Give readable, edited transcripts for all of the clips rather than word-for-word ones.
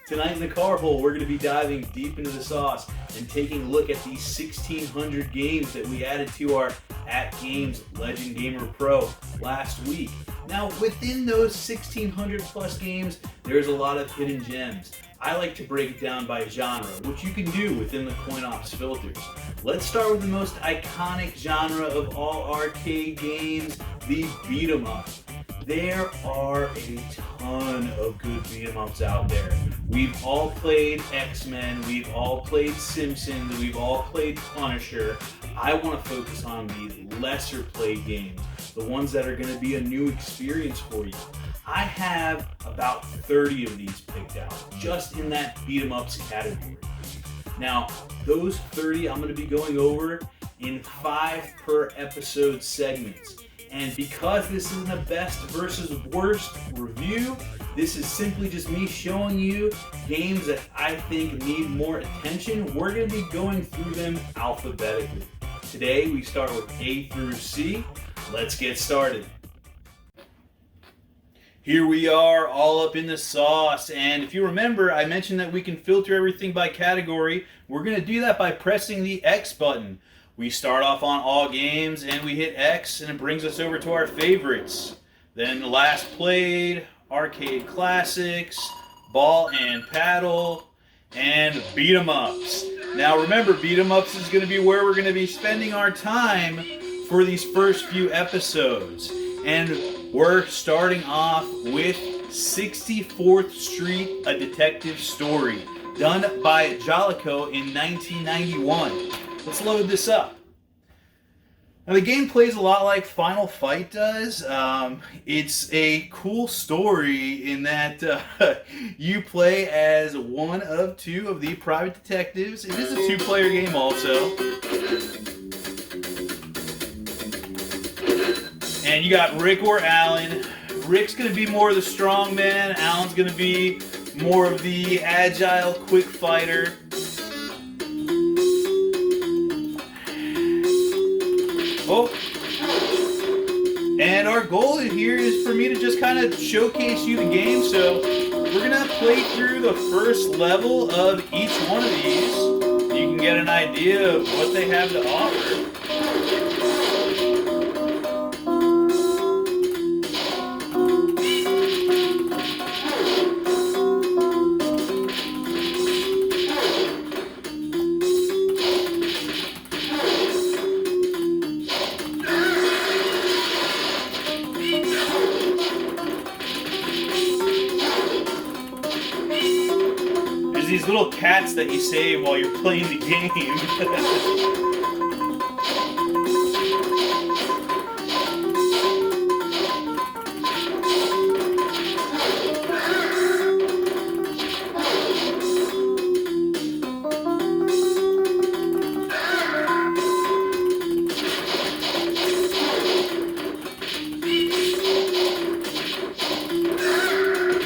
Tonight in the Car Hole, we're going to be diving deep into the sauce and taking a look at these 1,600 games that we added to our At Games Legend Gamer Pro last week. Now, within those 1,600 plus games, there's a lot of hidden gems. I like to break it down by genre, which you can do within the CoinOps filters. Let's start with the most iconic genre of all arcade games, the beat 'em up. There are a ton of good beat 'em ups out there. We've all played X-Men, we've all played Simpsons, we've all played Punisher. I want to focus on the lesser played games, the ones that are going to be a new experience for you. I have about 30 of these picked out, just in that beat 'em ups category. Now, those 30 I'm going to be going over in 5 per episode segments. And because this isn't a best versus worst review, this is simply just me showing you games that I think need more attention. We're going to be going through them alphabetically. Today we start with A through C. Let's get started. Here we are, all up in the sauce, and if you remember, I mentioned that we can filter everything by category. We're going to do that by pressing the X button. We start off on all games, and we hit X, and it brings us over to our favorites. Then last played, arcade classics, ball and paddle, and beat 'em ups. Now remember, beat 'em ups is going to be where we're going to be spending our time for these first few episodes. And we're starting off with 64th Street, A Detective Story, done by Jalico in 1991. Let's load this up. Now the game plays a lot like Final Fight does. It's a cool story in that you play as one of 2 of the private detectives. It is a 2-player game also. And you got Rick or Alan. Rick's going to be more of the strong man. Alan's going to be more of the agile, quick fighter. Oh, and our goal here is for me to just kind of showcase you the game. So we're going to play through the first level of each one of these. You can get an idea of what they have to offer. These little cats that you save while you're playing the game. Here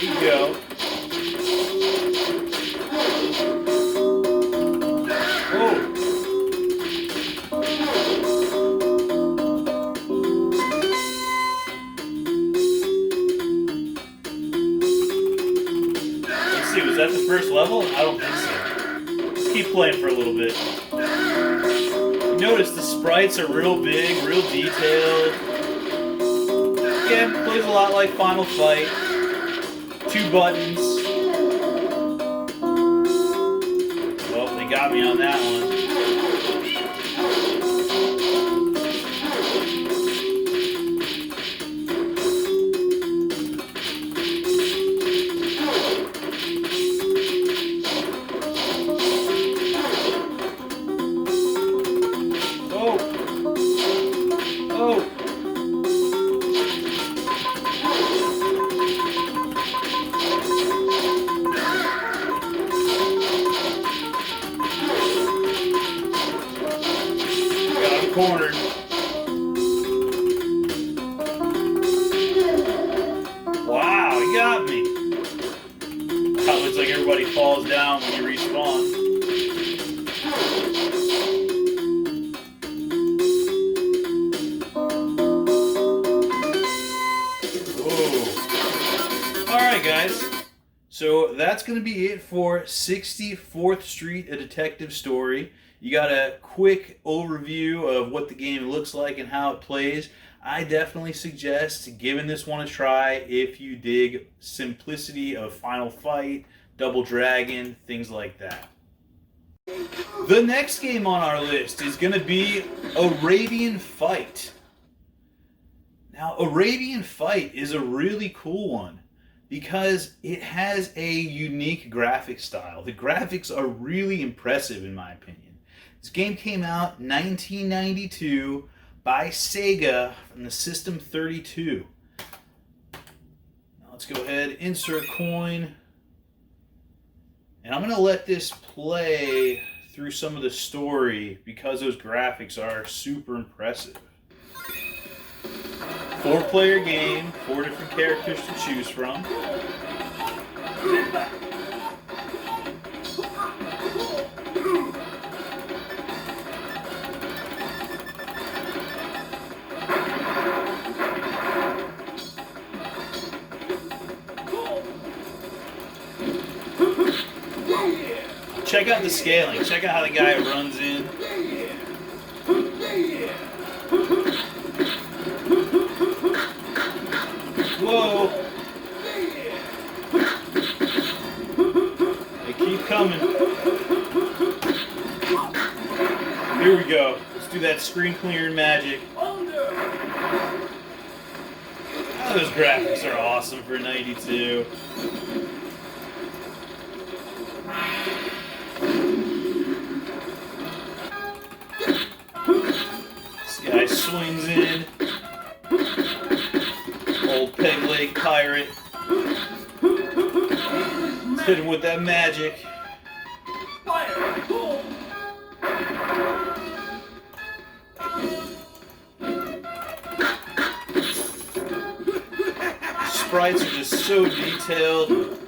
you go. Was that the first level? I don't think so. Let's keep playing for a little bit. You notice the sprites are real big, real detailed. Again, plays a lot like Final Fight. 2 buttons. Well, they got me on that one. Cornered. Wow, he got me. That looks like everybody falls down when you respawn. Ooh. Alright. Alright guys, so that's going to be it for 64th Street, A Detective Story. You got a quick overview of what the game looks like and how it plays. I definitely suggest giving this one a try if you dig simplicity of Final Fight, Double Dragon, things like that. The next game on our list is going to be Arabian Fight. Now, Arabian Fight is a really cool one because it has a unique graphic style. The graphics are really impressive in my opinion. This game came out in 1992 by Sega from the System 32. Now let's go ahead, insert coin. And I'm going to let this play through some of the story because those graphics are super impressive. 4-player game, 4 different characters to choose from. Check out the scaling. Check out how the guy runs in. Whoa! They keep coming. Here we go. Let's do that screen clearing magic. Oh, those graphics are awesome for 92. This guy swings in. Old peg leg pirate. Let's hit him with that magic. The sprites are just so detailed.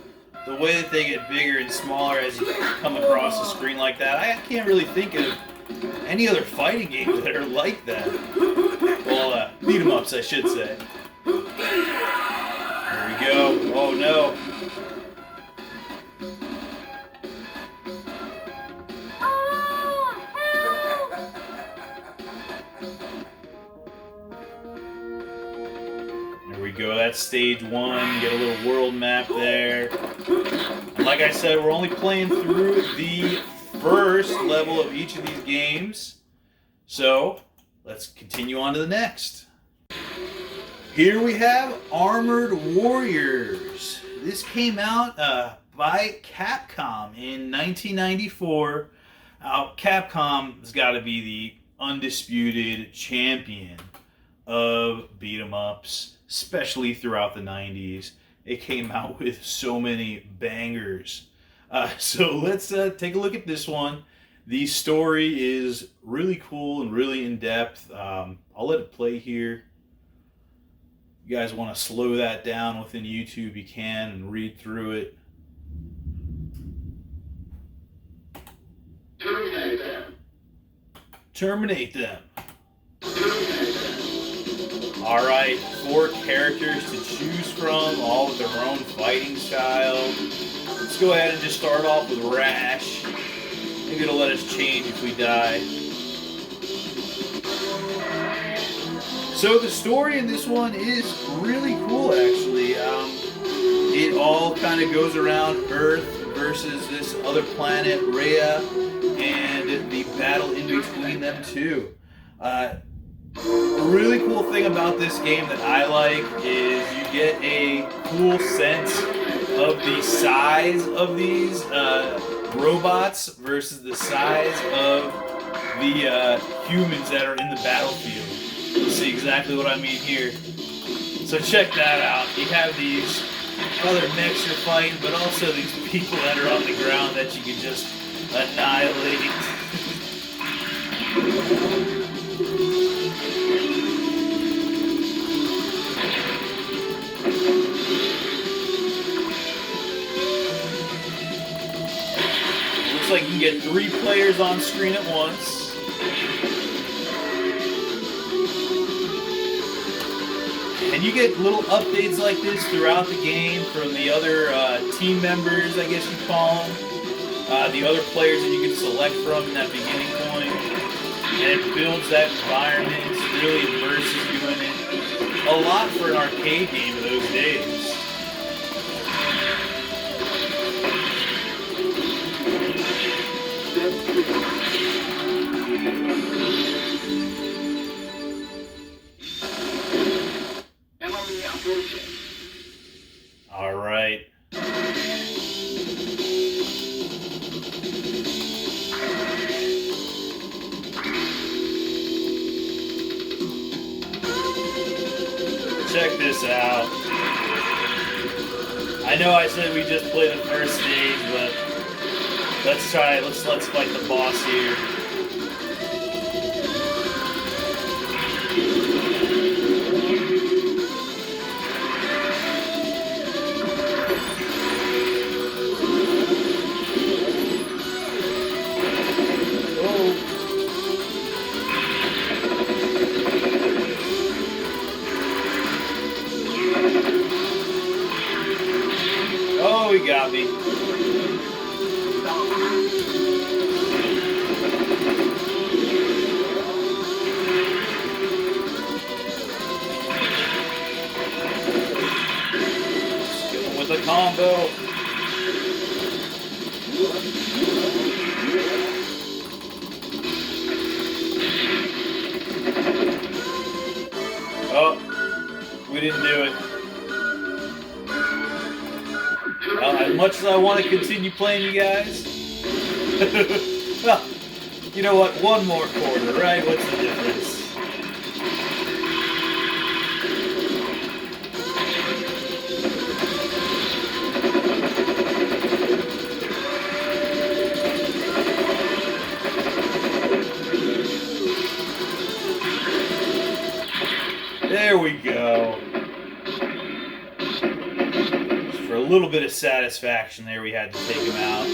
The way that they get bigger and smaller as you come across the screen like that, I can't really think of any other fighting games that are like that. Well, beat 'em ups, I should say. There we go. Oh no. There we go. That's stage 1. Get a little world map there. And like I said, we're only playing through the first level of each of these games. So, let's continue on to the next. Here we have Armored Warriors. This came out by Capcom in 1994. Capcom has got to be the undisputed champion of beat-em-ups, especially throughout the 90s. It came out with so many bangers. So let's take a look at this one. The story is really cool and really in-depth. I'll let it play here. You guys want to slow that down within YouTube, you can, and read through it. Terminate them. Terminate them. Alright, 4 characters to choose from, all with their own fighting style. Let's go ahead and just start off with Rash. Maybe it'll let us change if we die. So the story in this one is really cool, actually. It all kind of goes around Earth versus this other planet, Rhea, and the battle in between them two. A really cool thing about this game that I like is you get a cool sense of the size of these robots versus the size of the humans that are in the battlefield. You'll see exactly what I mean here. So check that out. You have these other mechs you're fighting, but also these people that are on the ground that you can just annihilate. Looks like you can get 3 players on screen at once. And you get little updates like this throughout the game from the other team members, I guess you call them. The other players that you can select from in that beginning point. And it builds that environment. It really immerses you in it. A lot for an arcade game of those days. All right. Check this out. I know I said we just played the first stage, but let's try it. Let's fight the boss here. Oh, he got me. Going with a combo. Oh, we didn't do it. As much as I want to continue playing you guys, well, you know what? One more quarter, right? What's the difference? There we go. For a little bit of satisfaction there, we had to take him out.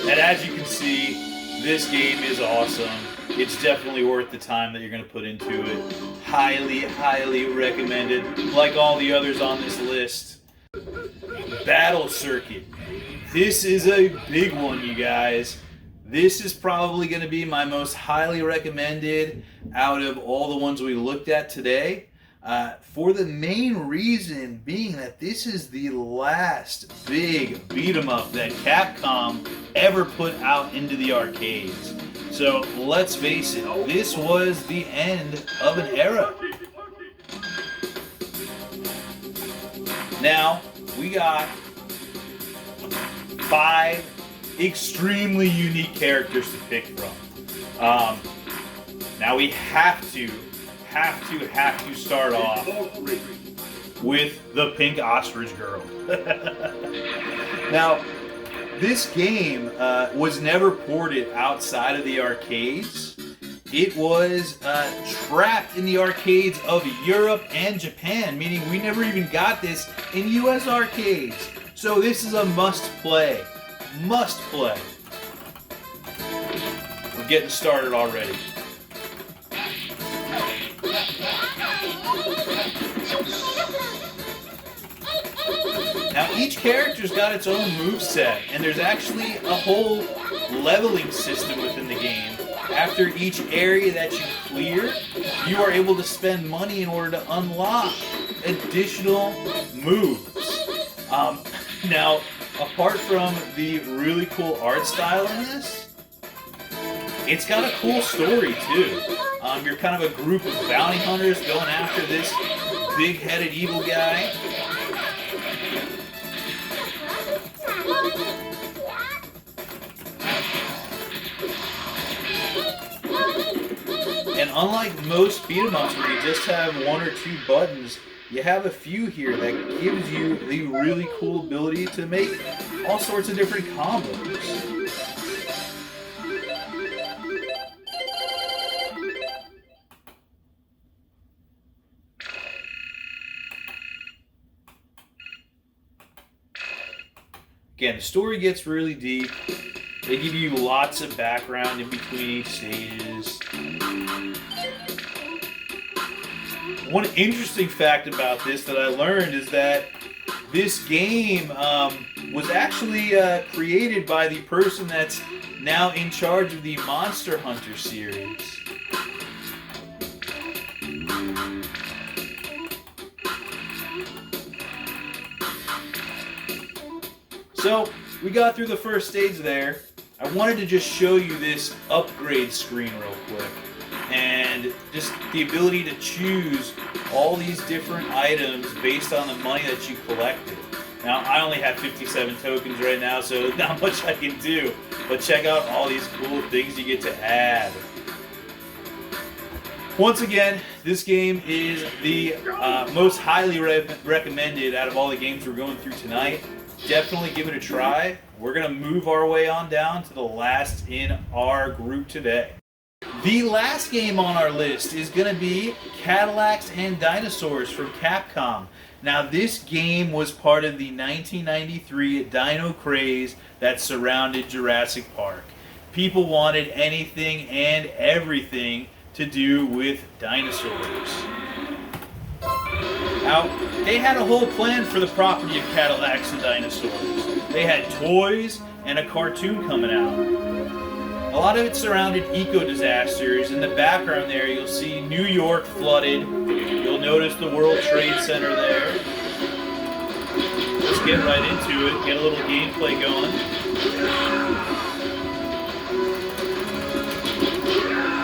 And as you can see, this game is awesome. It's definitely worth the time that you're going to put into it. Highly, highly recommended. Like all the others on this list. Battle Circuit. This is a big one, you guys. This is probably going to be my most highly recommended out of all the ones we looked at today. For the main reason being that this is the last big beat-em-up that Capcom ever put out into the arcades. So let's face it, this was the end of an era. Now, we got 5 extremely unique characters to pick from. Now we have to start off with the pink ostrich girl. Now, this game was never ported outside of the arcades. It was trapped in the arcades of Europe and Japan, meaning we never even got this in US arcades. So this is a must play. Must play. We're getting started already. Now each character's got its own moveset, and there's actually a whole leveling system within the game. After each area that you clear, you are able to spend money in order to unlock additional moves. Now, apart from the really cool art style in this, it's got a cool story too. You're kind of a group of bounty hunters going after this big-headed evil guy. And unlike most beat-em-ups where you just have 1 or 2 buttons, you have a few here that gives you the really cool ability to make all sorts of different combos. Again, the story gets really deep. They give you lots of background in between each stages. One interesting fact about this that I learned is that this game was actually created by the person that's now in charge of the Monster Hunter series. So, we got through the first stage there. I wanted to just show you this upgrade screen real quick. And just the ability to choose all these different items based on the money that you collected. Now, I only have 57 tokens right now, so not much I can do. But check out all these cool things you get to add. Once again, this game is the most highly recommended out of all the games we're going through tonight. Definitely give it a try. We're going to move our way on down to the last in our group today. The last game on our list is going to be Cadillacs and Dinosaurs from Capcom. Now, this game was part of the 1993 dino craze that surrounded Jurassic Park. People wanted anything and everything to do with dinosaurs. Now, they had a whole plan for the property of Cadillacs and Dinosaurs. They had toys and a cartoon coming out. A lot of it surrounded eco-disasters. In the background there, you'll see New York flooded. You'll notice the World Trade Center there. Let's get right into it, get a little gameplay going.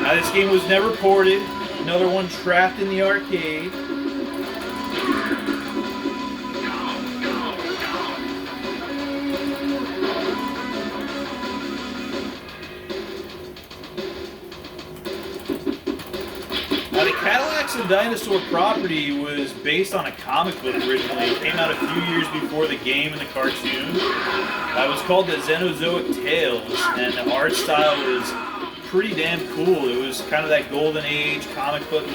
Now, this game was never ported. Another one trapped in the arcade. Now, the Cadillacs and Dinosaur property was based on a comic book originally. It came out a few years before the game and the cartoon. It was called the Xenozoic Tales, and the art style was pretty damn cool. It was kind of that golden age comic book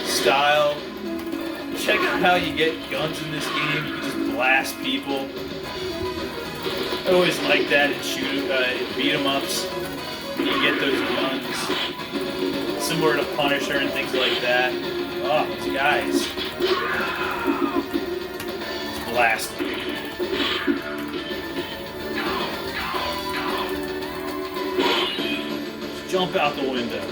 style. Check out how you get guns in this game. You can just blast people. I always like that in beat 'em ups. You get those guns. Similar to Punisher and things like that. Oh, these guys. Just blast them. Just jump out the window.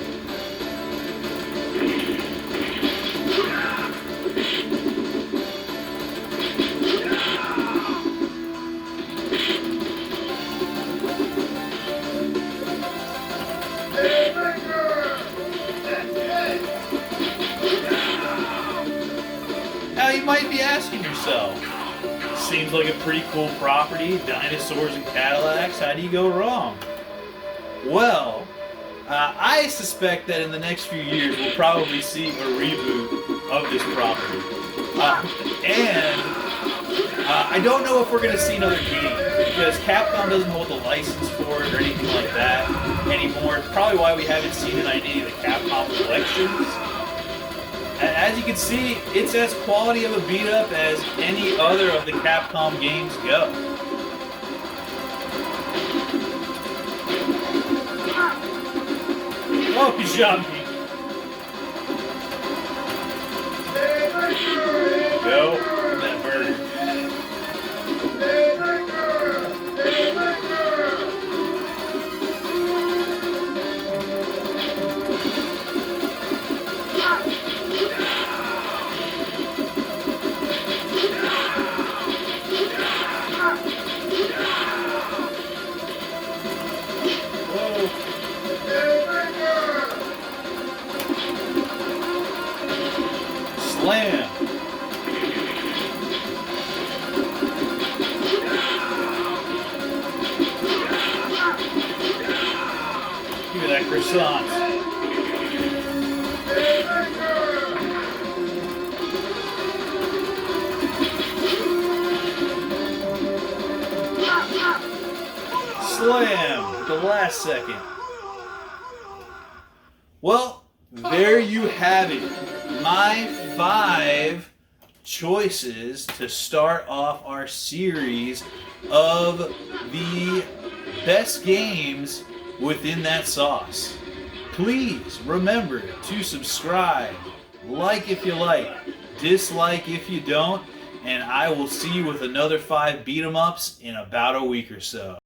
Now you might be asking yourself, seems like a pretty cool property, dinosaurs and Cadillacs, how do you go wrong? Well, I suspect that in the next few years we'll probably see a reboot of this property. I don't know if we're going to see another game, because Capcom doesn't hold the license for it or anything like that anymore. It's probably why we haven't seen it on any of the Capcom collections. As you can see, it's as quality of a beat-up as any other of the Capcom games go. Oh, he shot me. Go from that bird. Slam! Give me that croissant. Slam! At the last second. Well, there you have it. My 5 choices to start off our series of the best games within that sauce. Please remember to subscribe, like if you like, dislike if you don't, and I will see you with another 5 beat 'em ups in about a week or so.